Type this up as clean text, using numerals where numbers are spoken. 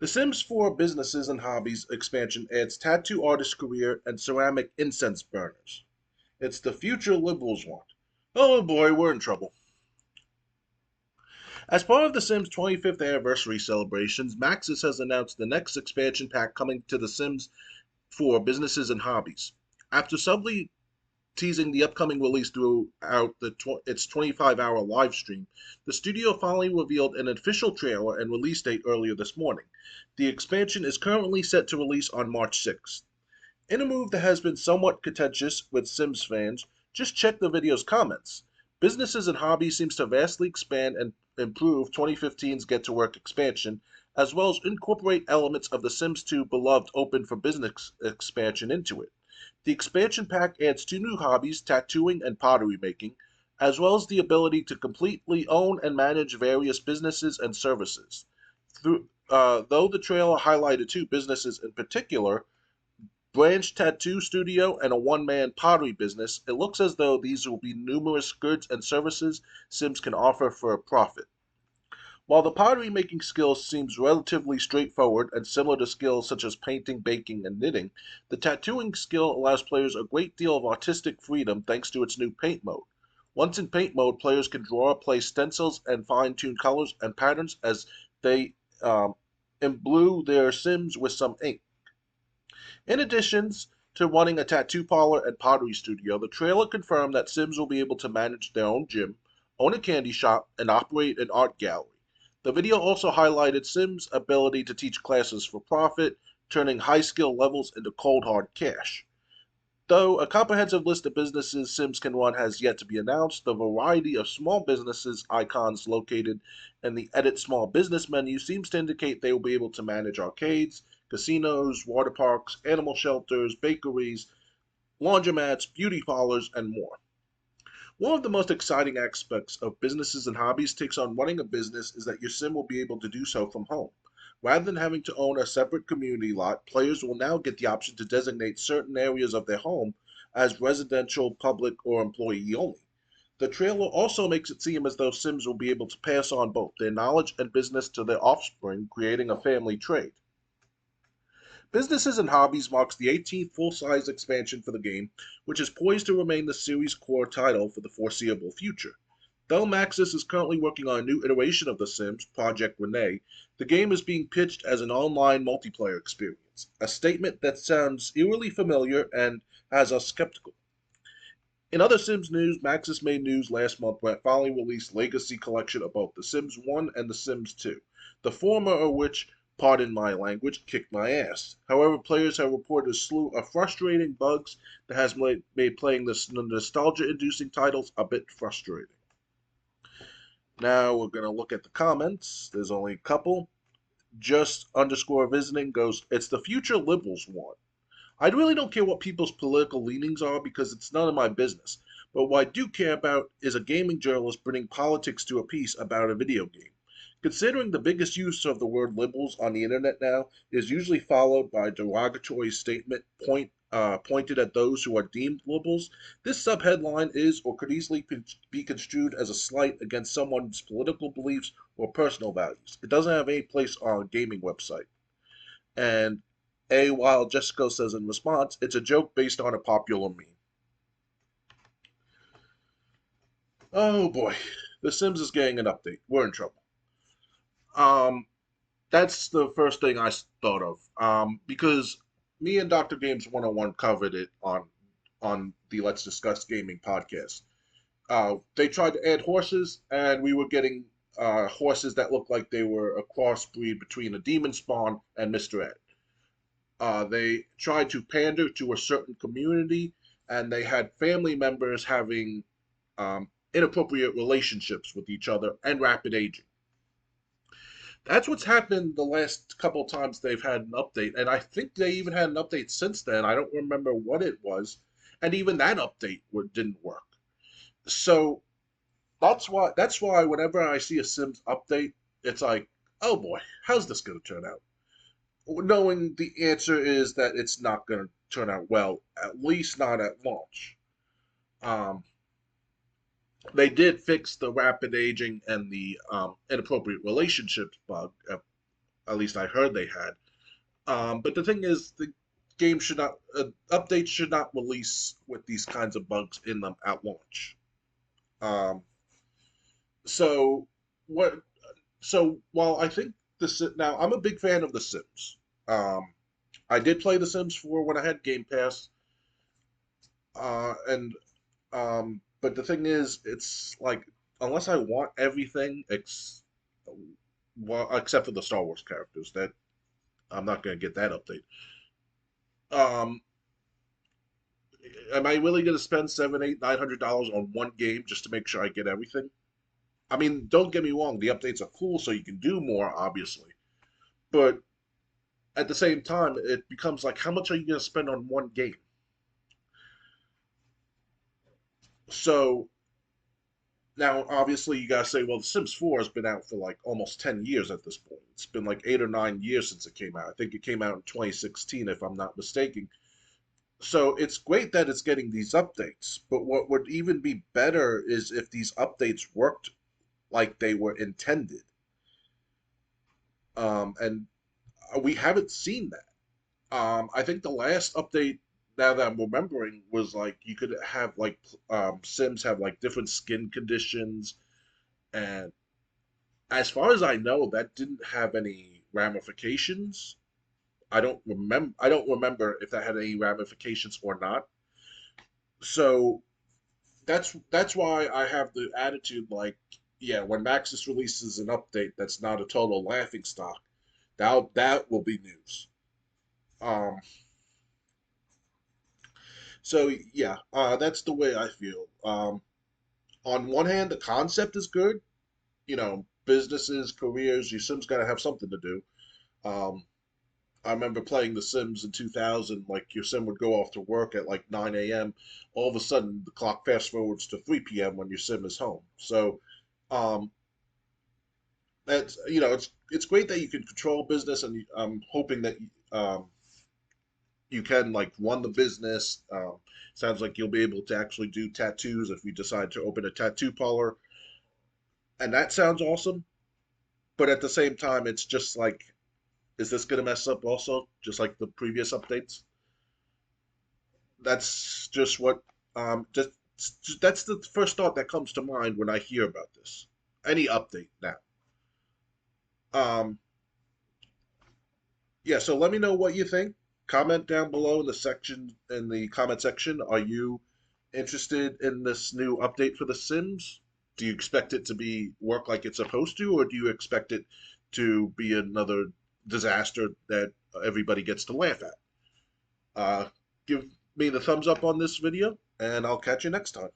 The Sims 4 Businesses and Hobbies expansion adds tattoo artist career and ceramic incense burners. It's the future liberals want. Oh boy, we're in trouble. As part of The Sims 25th anniversary celebrations, Maxis has announced the next expansion pack coming to The Sims 4 Businesses and Hobbies. After subtly teasing the upcoming release throughout its 25-hour live stream, the studio finally revealed an official trailer and release date earlier this morning. The expansion is currently set to release on March 6th. In a move that has been somewhat contentious with Sims fans, just check the video's comments. Businesses and Hobbies seems to vastly expand and improve 2015's Get to Work expansion, as well as incorporate elements of the Sims 2 beloved Open for Business expansion into it. The expansion pack adds two new hobbies, tattooing and pottery making, as well as the ability to completely own and manage various businesses and services. Though the trailer highlighted two businesses in particular, Branch Tattoo Studio and a one-man pottery business, it looks as though these will be numerous goods and services Sims can offer for a profit. While the pottery making skill seems relatively straightforward and similar to skills such as painting, baking, and knitting, the tattooing skill allows players a great deal of artistic freedom thanks to its new paint mode. Once in paint mode, players can draw, place stencils, and fine-tune colors and patterns as they imbue their Sims with some ink. In addition to running a tattoo parlor and pottery studio, the trailer confirmed that Sims will be able to manage their own gym, own a candy shop, and operate an art gallery. The video also highlighted Sims' ability to teach classes for profit, turning high skill levels into cold hard cash. Though a comprehensive list of businesses Sims can run has yet to be announced, the variety of small businesses icons located in the Edit Small Business menu seems to indicate they will be able to manage arcades, casinos, water parks, animal shelters, bakeries, laundromats, beauty parlors, and more. One of the most exciting aspects of businesses and hobbies takes on running a business is that your sim will be able to do so from home. Rather than having to own a separate community lot, players will now get the option to designate certain areas of their home as residential, public, or employee only. The trailer also makes it seem as though Sims will be able to pass on both their knowledge and business to their offspring, creating a family trade. Businesses and Hobbies marks the 18th full-size expansion for the game, which is poised to remain the series' core title for the foreseeable future. Though Maxis is currently working on a new iteration of The Sims, Project Renee, the game is being pitched as an online multiplayer experience, a statement that sounds eerily familiar and has us skeptical. In other Sims news, Maxis made news last month when it finally released Legacy Collection of both The Sims 1 and The Sims 2, the former of which, pardon my language, kicked my ass. However, players have reported a slew of frustrating bugs that has made playing the nostalgia-inducing titles a bit frustrating. Now we're going to look at the comments. There's only a couple. Just underscore visiting goes, it's the future liberals want. I really don't care what people's political leanings are because it's none of my business. But what I do care about is a gaming journalist bringing politics to a piece about a video game. Considering the biggest use of the word liberals on the internet now is usually followed by a derogatory statement pointed at those who are deemed liberals, this subheadline is or could easily be construed as a slight against someone's political beliefs or personal values. It doesn't have any place on a gaming website. And while Jessica says in response, it's a joke based on a popular meme. Oh boy, The Sims is getting an update. We're in trouble. Um, that's the first thing I thought of. Because me and Dr. Games 101 covered it on the Let's Discuss Gaming podcast. They tried to add horses, and we were getting horses that looked like they were a crossbreed between a demon spawn and Mr. Ed. They tried to pander to a certain community, and they had family members having inappropriate relationships with each other and rapid aging. That's what's happened the last couple of times they've had an update, and I think they even had an update since then. I don't remember what it was, and even that update didn't work. So that's why whenever I see a Sims update, it's like, oh boy, how's this going to turn out? Knowing the answer is that it's not going to turn out well, at least not at launch. Um, they did fix the rapid aging and the inappropriate relationships bug At least I heard they had. But the thing is, the game should not updates should not release with these kinds of bugs in them at launch. Um, so what? So while I think now I'm a big fan of The Sims. Um, I did play The Sims 4 when I had Game Pass, and but the thing is, it's like unless I want everything well, except for the Star Wars characters, that I'm not going to get that update. Um, am I really going to spend seven, eight, $900 on one game just to make sure I get everything? I mean, don't get me wrong, the updates are cool, so you can do more, obviously. But at the same time, it becomes like, how much are you going to spend on one game? So now, obviously, you gotta say, well, The Sims 4 has been out for like almost 10 years at this point. It's been like 8 or 9 years since it came out. I think it came out in 2016, if I'm not mistaken. So it's great that it's getting these updates, but what would even be better is if these updates worked like they were intended. And we haven't seen that. I think the last update, now that I'm remembering, was like you could have like Sims have like different skin conditions, and as far as I know, that didn't have any ramifications. I don't remember if that had any ramifications or not. So that's why I have the attitude like, yeah, when Maxis releases an update that's not a total laughing stock, that will be news. Um, so yeah, that's the way I feel. On one hand, the concept is good. You know, businesses, careers, your Sims got to have something to do. Um, I remember playing The Sims in 2000. Like your sim would go off to work at like 9 a.m. All of a sudden, the clock fast forwards to 3 p.m. when your sim is home. So, um, that's it's great that you can control business, and I'm hoping that um, you can like run the business. Sounds like you'll be able to actually do tattoos if you decide to open a tattoo parlor, and that sounds awesome. But at the same time, it's just like, is this going to mess up also, just like the previous updates? That's just what just that's the first thought that comes to mind when I hear about this. Any update now. Um, yeah, so let me know what you think. Comment down below in the comment section. Are you interested in this new update for The Sims? Do you expect it to be work like it's supposed to, or do you expect it to be another disaster that everybody gets to laugh at? Give me the thumbs up on this video, and I'll catch you next time.